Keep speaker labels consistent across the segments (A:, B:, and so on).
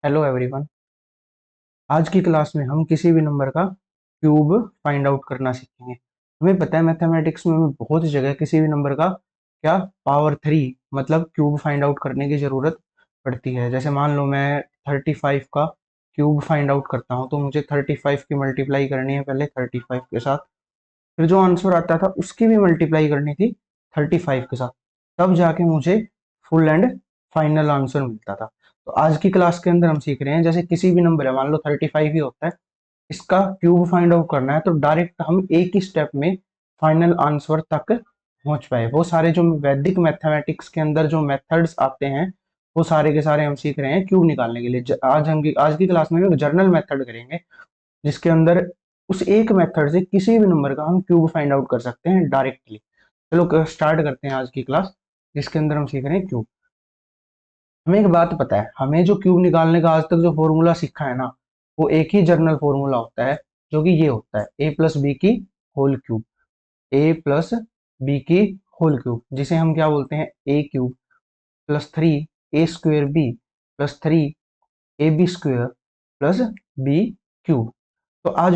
A: Hello everyone. आज की class में हम किसी भी नंबर का क्यूब फाइंड आउट करना सीखेंगे। हमें पता है मैथमेटिक्स में हमें बहुत जगह किसी भी नंबर का क्या पावर थ्री मतलब क्यूब फाइंड आउट करने की जरूरत पड़ती है। जैसे मान लो मैं 35 का क्यूब फाइंड आउट करता हूँ तो मुझे 35 की मल्टीप्लाई करनी है पहले 35 के साथ, फिर जो आंसर आता था उसकी भी मल्टीप्लाई करनी थी 35 के साथ, तब जाके मुझे फुल एंड फाइनल आंसर मिलता था। तो आज की क्लास के अंदर हम सीख रहे हैं जैसे किसी भी नंबर है, मान लो 35 ही होता है, इसका क्यूब फाइंड आउट करना है तो डायरेक्ट हम एक ही स्टेप में फाइनल आंसर तक पहुंच पाए। वो सारे जो वैदिक मैथमेटिक्स के अंदर जो मेथड्स आते हैं वो सारे के सारे हम सीख रहे हैं क्यूब निकालने के लिए। आज की क्लास में हम एक जर्नल मेथड करेंगे जिसके अंदर उस एक मेथड से किसी भी नंबर का हम क्यूब फाइंड आउट कर सकते हैं डायरेक्टली। चलो स्टार्ट करते हैं आज की क्लास जिसके अंदर हम सीख रहे हैं क्यूब। हमें एक बात पता है, हमें जो क्यूब निकालने का आज तक जो फॉर्मूला सीखा है ना, वो एक ही जर्नल फॉर्मूला होता है जो कि ये होता है ए प्लस बी की whole cube. A plus b की होल क्यूब जिसे हम क्या बोलते हैं, a cube plus three a square b plus three a b square plus b cube. तो आज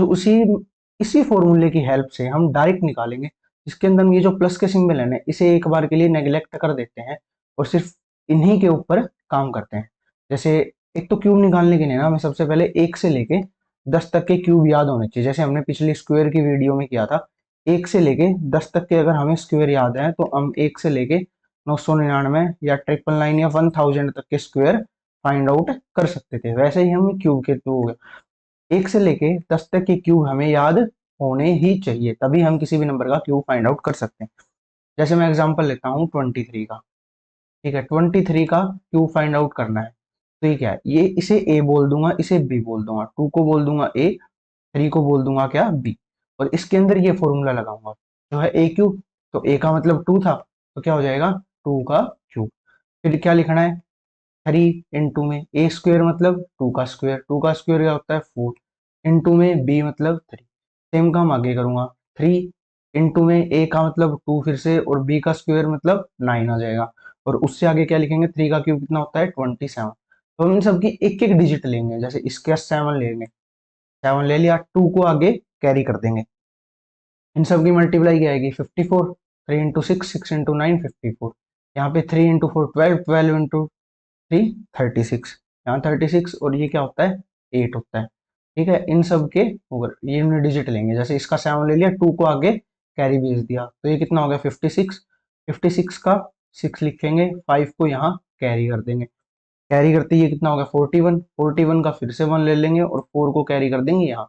A: इसी फॉर्मूले की हेल्प से हम डायरेक्ट निकालेंगे। इसके अंदर हम ये जो प्लस के सिंबल है ना, इसे एक बार के लिए नेग्लेक्ट कर देते हैं और सिर्फ इन्हीं के ऊपर काम करते हैं। जैसे एक तो क्यूब निकालने के लिए ना हमें सबसे पहले 1 से लेके 10 तक के क्यूब याद होने चाहिए, जैसे हमने पिछली स्क्वायर की वीडियो में किया था। 1 से लेके 10 तक के अगर हमें स्क्वायर याद है तो हम 1 से लेके 999 या 999 या 1000 तक के स्क्वायर फाइंड आउट कर सकते थे। वैसे ही हम क्यूब के थ्रू 1 से लेके 10 तक के क्यूब हमें याद होने ही चाहिए, तभी हम किसी भी नंबर का क्यूब फाइंड आउट कर सकते हैं। जैसे मैं एग्जांपल लेता हूँ 23 का। ठीक है, 23 का क्यूब फाइंड आउट करना है तो ये क्या है, ये इसे ए बोल दूंगा, इसे बी बोल दूंगा, 2 को बोल दूंगा ए, 3 को बोल दूंगा क्या, बी। और इसके अंदर ये फॉर्मूला लगाऊंगा जो है ए क्यूब। तो ए का मतलब 2 था तो क्या हो जाएगा 2 का क्यूब। फिर क्या लिखना है, 3 इंटू में ए स्क्वेयर मतलब 2 का स्क्वेयर, 2 का स्क्वेयर क्या होता है 4, इंटू में बी मतलब 3। सेम काम आगे करूंगा, 3 इंटू में ए का मतलब 2 फिर से और बी का स्क्वेयर मतलब 9 आ जाएगा। और उससे आगे क्या लिखेंगे, 3 का क्यूब कितना होता है 27। तो हम इन सबकी एक एक डिजिट लेंगे, जैसे इसके 7 लेंगे, 7 ले लिया, 2 को आगे कैरी कर देंगे। इन सब की मल्टीप्लाई क्या आएगी 54, 3 इंटू 6, 6 इंटू 9 54। यहाँ पे 3 इंटू 4 12, 12 इंटू 3 36, यहाँ 36 और ये क्या होता है 8 होता है। ठीक है, इन सब के ऊपर ये हमने डिजिट लेंगे, जैसे इसका 7 ले लिया, 2 को आगे कैरी भेज दिया तो ये कितना हो गया 56। 56 का 6 लिखेंगे, 5 को यहाँ कैरी कर देंगे, कैरी करते ये कितना हो गया 41। 41 का फिर से 1 ले लेंगे और 4 को कैरी कर देंगे यहाँ,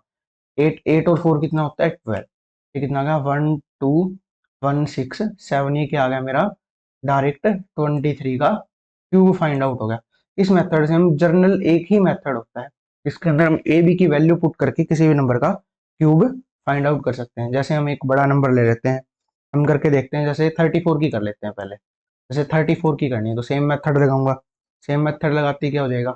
A: 8, 8 और 4 कितना होता है 12। ये कितना आ गया 1 2 1 6 7, ये क्या आ गया मेरा डायरेक्ट 23 का क्यूब फाइंड आउट हो गया। इस मेथड से हम जर्नल एक ही मेथड होता है इसके अंदर हम ए बी की वैल्यू पुट करके किसी भी नंबर का क्यूब फाइंड आउट कर सकते हैं। जैसे हम एक बड़ा नंबर ले लेते हैं, हम करके देखते हैं, जैसे 34 की कर लेते हैं पहले। जैसे 34 की करनी है तो सेम मेथड लगाऊंगा, सेम मेथड लगाते ही क्या हो जाएगा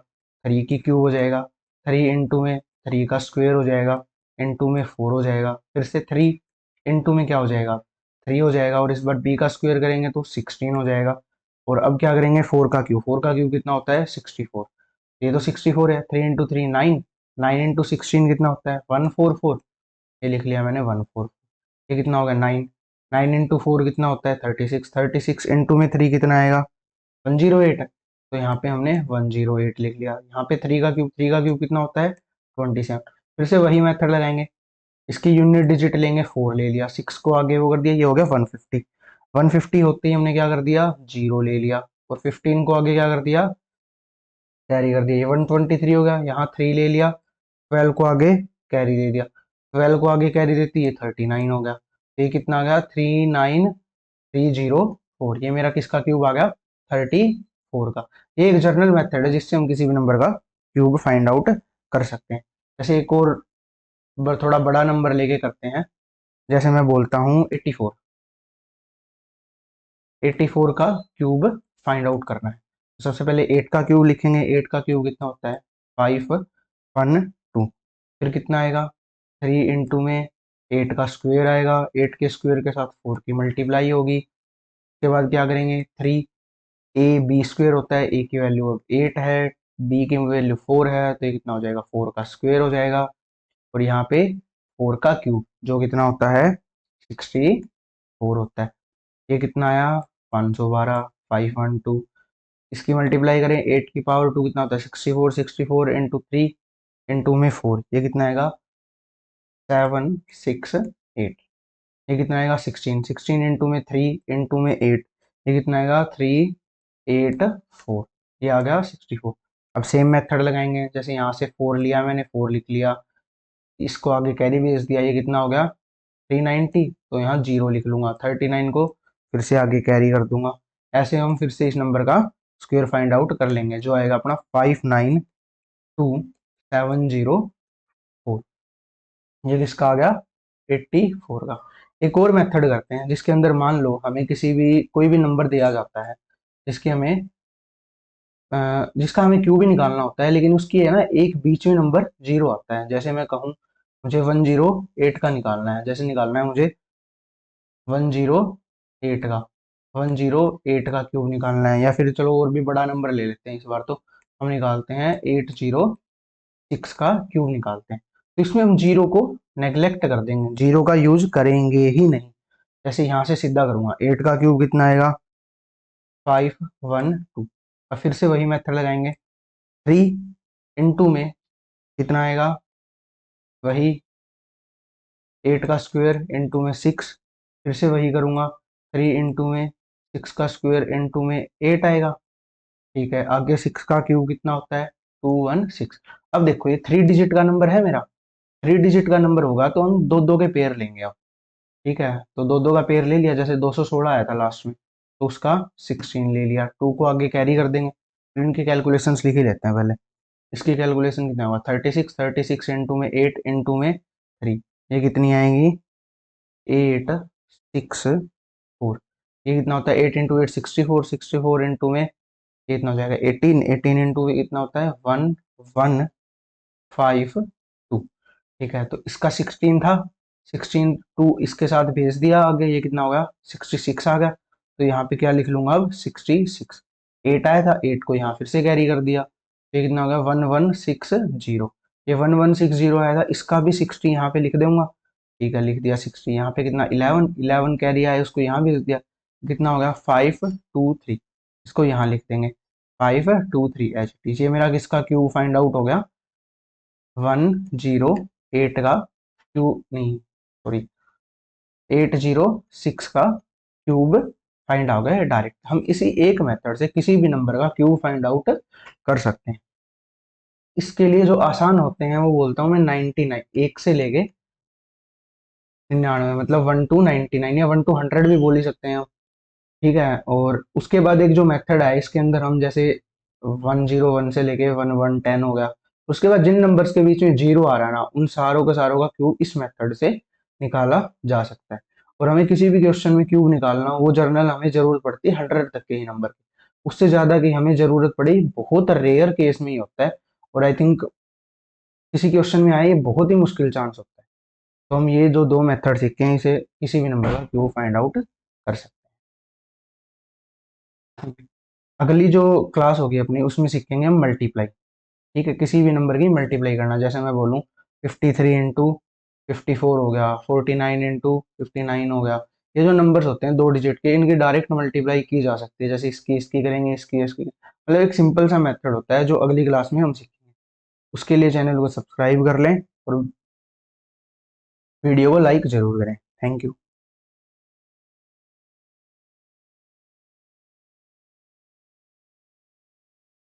A: 3 की क्यूब हो जाएगा, 3 इंटू में 3 का स्क्वेयर हो जाएगा, इंटू में 4 हो जाएगा, फिर से 3 इंटू में क्या हो जाएगा 3 हो जाएगा, और इस बार बी का स्क्वेयर करेंगे तो 16 हो जाएगा। और अब क्या करेंगे 4 का क्यूब कितना होता है 64। ये तो 64 है, 3 इंटू 3 9, 9 इंटू 16 कितना होता है 144। ये लिख लिया मैंने 144। ये कितना हो गया 9, 9 इंटू 4 कितना होता है 36, 36 इंटू में 3 कितना आएगा 108। तो यहाँ पे हमने 108 लिख लिया। यहाँ पे 3 का क्यूब कितना होता है 27। फिर से वही मेथड लगाएंगे, इसकी यूनिट डिजिट लेंगे, 4 ले लिया, 6 को आगे वो कर दिया, ये हो गया 150। 150 होते ही हमने क्या कर दिया 0 ले लिया, और 15 को आगे क्या कर दिया कैरी कर दिया, ये 123 हो गया, यहाँ 3 ले लिया, 12 को आगे कैरी दे दिया, 12 को आगे कैरी देती ये 39 हो गया। तो ये कितना आ गया 39304। ये मेरा किसका क्यूब आ गया 34 का। ये एक जर्नल मेथड है जिससे हम किसी भी नंबर का क्यूब फाइंड आउट कर सकते हैं। जैसे एक और थोड़ा बड़ा नंबर लेके करते हैं, जैसे मैं बोलता हूँ 84। 84 का क्यूब फाइंड आउट करना है तो सबसे पहले 8 का क्यूब लिखेंगे, 8 का क्यूब कितना होता है 512। फिर कितना आएगा 3 इंटू में 8 का स्क्वेयर आएगा, 8 के स्क्वेयर के साथ 4 की मल्टीप्लाई होगी। उसके बाद क्या करेंगे 3 ए बी स्क्वेयर होता है, ए की वैल्यू अब 8 है, b की वैल्यू 4 है तो ये कितना हो जाएगा, 4 का स्क्वायर हो जाएगा, और यहाँ पे 4 का क्यूब जो कितना होता है 64 होता है। ये कितना आया 512, 512। इसकी मल्टीप्लाई करें 8 की पावर 2 कितना होता है 64, 64 इंटू 3 इंटू में 4, ये कितना आएगा 768। ये कितना आएगा 16, 16 इंटू में 3 इंटू में 8, ये कितना आएगा 384, ये आ गया 64। अब सेम मेथड लगाएंगे, जैसे यहाँ से 4 लिया मैंने, 4 लिख लिया, इसको आगे कैरी भेज दिया, ये कितना हो गया 390, तो यहाँ 0 लिख लूंगा, 39 को फिर से आगे कैरी कर दूंगा। ऐसे हम फिर से इस नंबर का स्क्वायर फाइंड आउट कर लेंगे, जो आएगा अपना 592,704। ये किसका आ गया 84 का। एक और मेथड करते हैं जिसके अंदर मान लो हमें किसी भी कोई भी नंबर दिया जाता है जिसके हमें जिसका हमें क्यूब ही निकालना होता है, लेकिन उसकी है ना एक बीच में नंबर 0 आता है। जैसे मैं कहूँ मुझे 108 का निकालना है, जैसे निकालना है मुझे 108 का, 108 का क्यूब निकालना है, या फिर चलो और भी बड़ा नंबर ले लेते हैं, इस बार तो हम निकालते हैं 806 का क्यूब निकालते हैं। तो इसमें हम जीरो को नेग्लेक्ट कर देंगे, जीरो का यूज करेंगे ही नहीं। जैसे यहाँ से सीधा करूंगा, 8 का क्यूब कितना आएगा 512। अब फिर से वही मेथड लगाएंगे, 3 इंटू में कितना आएगा वही 8 का स्क्वायर इंटू में 6, फिर से वही करूंगा, 3 इंटू में 6 का स्क्वायर इंटू में 8 आएगा। ठीक है, आगे 6 का क्यूब कितना होता है 216। अब देखो ये 3 डिजिट का नंबर है मेरा, 3 डिजिट का नंबर होगा तो हम दो दो के पेयर लेंगे अब। ठीक है, तो दो दो का पेयर ले लिया, जैसे 216 आया था लास्ट में, तो उसका 16 ले लिया, 2 को आगे कैरी कर देंगे। फिर इनकी कैलकुलेशंस लिख ही लेते हैं पहले। इसकी कैलकुलेशन कितना होगा 36, 36 इंटू में 8 इंटू में 3, ये कितनी आएगी 864। ये कितना होता है 8 इंटू 8 64, 64 इंटू में ये कितना हो जाएगा 18, 18 इंटू कितना होता है 1152। ठीक है, तो इसका 16 था, 16 टू इसके साथ भेज दिया आगे, ये कितना हो गया 66 आ गया। तो यहाँ पे क्या लिख लूंगा अब 66, 8 आया था, 8 को यहाँ फिर से कैरी कर दिया, तो ये कितना हो गया 1160। ये 1160 आया था, इसका भी 60 यहाँ पे लिख दूंगा। ठीक है, लिख दिया 60, यहाँ पे कितना 11, 11 कैरी आया उसको यहाँ भेज दिया, कितना हो गया 523, इसको यहाँ लिख देंगे 523 एच टी। ये मेरा किसका क्यूब फाइंड आउट हो गया 108 का क्यूब, नहीं सॉरी 806 का क्यूब फाइंड आउट है डायरेक्ट। हम इसी एक मेथड से किसी भी नंबर का क्यूब फाइंड आउट कर सकते हैं। इसके लिए जो आसान होते हैं वो बोलता हूँ मैं 99, एक से लेके 99, मतलब 1 to 99 या 1 to 100 भी बोल ही सकते हैं हम। ठीक है, और उसके बाद एक जो मेथड है इसके अंदर हम जैसे 101 से लेके 1110 हो गया, उसके बाद जिन नंबर्स के बीच में जीरो आ रहा है ना उन सारों का क्यूब इस मेथड से निकाला जा सकता है। और हमें किसी भी क्वेश्चन में क्यूब निकालना हो, वो जर्नल हमें जरूरत पड़ती है 100 तक के ही नंबर की, उससे ज्यादा की हमें जरूरत पड़ी बहुत रेयर केस में ही होता है। और आई थिंक किसी क्वेश्चन में आए ये बहुत ही मुश्किल चांस होता है। तो हम ये जो दो मेथड सीखे हैं इसे किसी भी नंबर का क्यूब फाइंड आउट कर सकते हैं। अगली जो क्लास होगी अपनी उसमें सीखेंगे हम मल्टीप्लाई। ठीक है, किसी भी नंबर की मल्टीप्लाई करना, जैसे मैं बोलूँ 53 इंटू 54 हो गया, 49 इंटू 59 हो गया। ये जो नंबर्स होते हैं 2 डिजिट के, इनकी डायरेक्ट मल्टीप्लाई की जा सकती है, जैसे इसकी इसकी करेंगे, इसकी इसकी, मतलब एक सिंपल सा मेथड होता है जो अगली क्लास में हम सीखेंगे। उसके लिए चैनल को सब्सक्राइब कर लें और वीडियो को लाइक जरूर करें। Thank you.